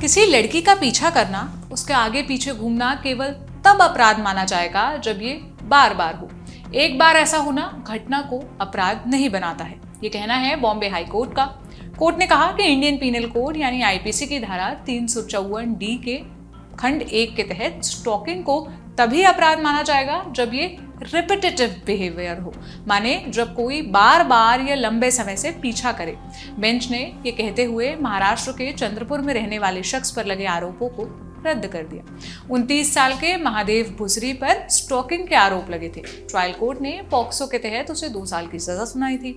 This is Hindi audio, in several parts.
किसी लड़की का पीछा करना, उसके आगे पीछे घूमना केवल तब अपराध माना जाएगा जब ये बार बार हो। एक बार ऐसा होना घटना को अपराध नहीं बनाता है, ये कहना है बॉम्बे हाई कोर्ट का। कोर्ट ने कहा कि इंडियन पीनल कोड यानी आईपीसी की धारा 354 डी के खंड 1 के तहत स्टॉकिंग को तभी अपराध माना जाएगा जब ये रिपीटेटिव बिहेवियर हो, माने जब कोई बार बार या लंबे समय से पीछा करे। बेंच ने ये कहते हुए महाराष्ट्र के चंद्रपुर में रहने वाले शख्स पर लगे आरोपों को रद्द कर दिया। 29 साल के महादेव भुसरी पर स्टॉकिंग के आरोप लगे थे। ट्रायल कोर्ट ने पॉक्सो के तहत उसे 2 साल की सजा सुनाई थी।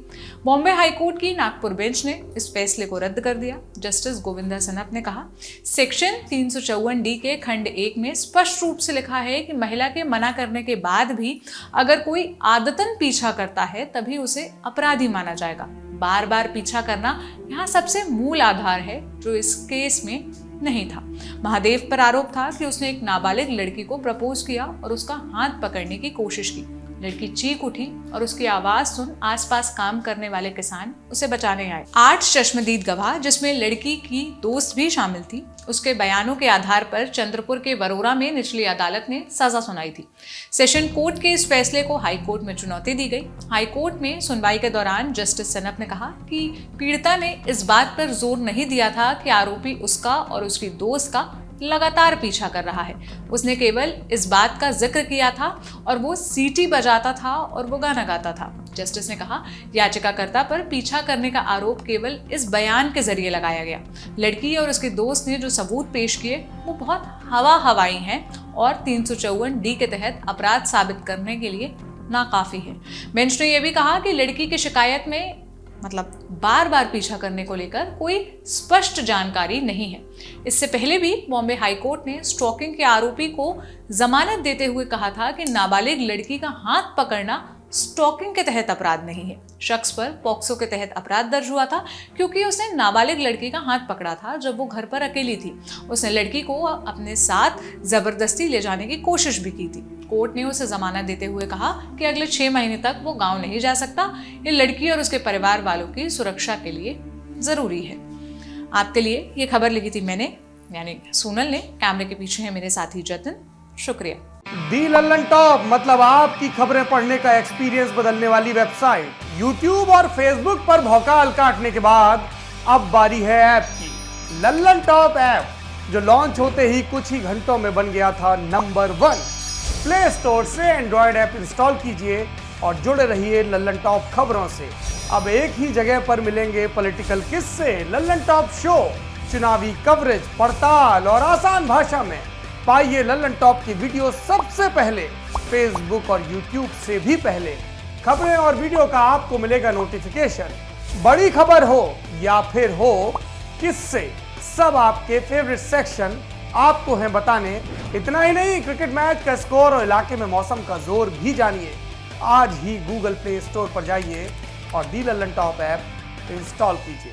बॉम्बे हाई कोर्ट की नागपुर बेंच ने इस फैसले को रद्द कर दिया। जस्टिस गोविंदा सनप ने कहा, सेक्शन 354 डी के खंड 1 में स्पष्ट रूप से लिखा है कि महिला के मना करने के बाद भी अगर कोई आदतन पीछा करता है तभी उसे अपराधी माना जाएगा। बार बार पीछा करना यहाँ सबसे मूल आधार है, जो इस केस में नहीं था। महादेव पर आरोप था कि उसने एक नाबालिग लड़की को प्रपोज किया और उसका हाथ पकड़ने की कोशिश की। लड़की चीख उठी और उसकी आवाज सुन आसपास काम करने वाले किसान उसे बचाने आए। 8 चश्मदीद गवाह, जिसमें लड़की की दोस्त भी शामिल थी, उसके बयानों के आधार पर चंद्रपुर के वरोरा में निचली अदालत ने सजा सुनाई थी। सेशन कोर्ट के इस फैसले को हाई कोर्ट में चुनौती दी गई। हाई कोर्ट में सुनवाई के दौरान जस्टिस सनप ने कहा कि पीड़िता ने इस बात पर जोर नहीं दिया था कि आरोपी उसका और उसकी दोस्त का लगातार पीछा कर रहा है। उसने केवल इस बात का जिक्र किया था और वो सीटी बजाता था और वो गाना गाता था। जस्टिस ने कहा, याचिकाकर्ता पर पीछा करने का आरोप केवल इस बयान के जरिए लगाया गया। लड़की और उसके दोस्त ने जो सबूत पेश किए वो बहुत हवाई हैं और 354 डी के तहत अपराध साबित करने के लिए नाकाफी है। बेंच ने यह भी कहा कि लड़की की शिकायत में बार बार पीछा करने को लेकर कोई स्पष्ट जानकारी नहीं है। इससे पहले भी बॉम्बे हाई कोर्ट ने स्टॉकिंग के आरोपी को जमानत देते हुए कहा था कि नाबालिग लड़की का हाथ पकड़ना स्टॉकिंग के तहत अपराध नहीं है। शख्स पर पॉक्सो के तहत अपराध दर्ज हुआ था क्योंकि उसने नाबालिग लड़की का हाथ पकड़ा था जब वो घर पर अकेली थी। उसने लड़की को अपने साथ जबरदस्ती ले जाने की कोशिश भी की थी। कोर्ट ने उसे जमानत देते हुए कहा कि अगले 6 महीने तक वो गांव नहीं जा सकता। ये लड़की और उसके परिवार वालों की सुरक्षा के लिए जरूरी है। आपके लिए ये खबर लिखी थी मैंने, यानी सोनल ने। कैमरे के पीछे है मेरे साथी जतिन। शुक्रिया। दी लल्लन टॉप मतलब आपकी खबरें पढ़ने का एक्सपीरियंस बदलने वाली वेबसाइट। YouTube और Facebook पर भौकाल काटने के बाद अब बारी है ऐप की। लल्लन टॉप ऐप, जो लॉन्च होते ही कुछ ही घंटों में बन गया था नंबर 1। प्ले स्टोर से एंड्रॉयड ऐप इंस्टॉल कीजिए और जुड़े रहिए लल्लन टॉप खबरों से। अब एक ही जगह पर मिलेंगे पॉलिटिकल किस्से, लल्लन टॉप शो, चुनावी कवरेज, पड़ताल और आसान भाषा में। पाइए लल्लन टॉप की वीडियो सबसे पहले, फेसबुक और यूट्यूब से भी पहले। खबरें और वीडियो का आपको मिलेगा नोटिफिकेशन। बड़ी खबर हो या फिर हो किससे, सब आपके फेवरेट सेक्शन आपको हैं बताने। इतना ही नहीं, क्रिकेट मैच का स्कोर और इलाके में मौसम का जोर भी जानिए। आज ही गूगल प्ले स्टोर पर जाइए और दी लल्लन टॉप ऐप इंस्टॉल कीजिए।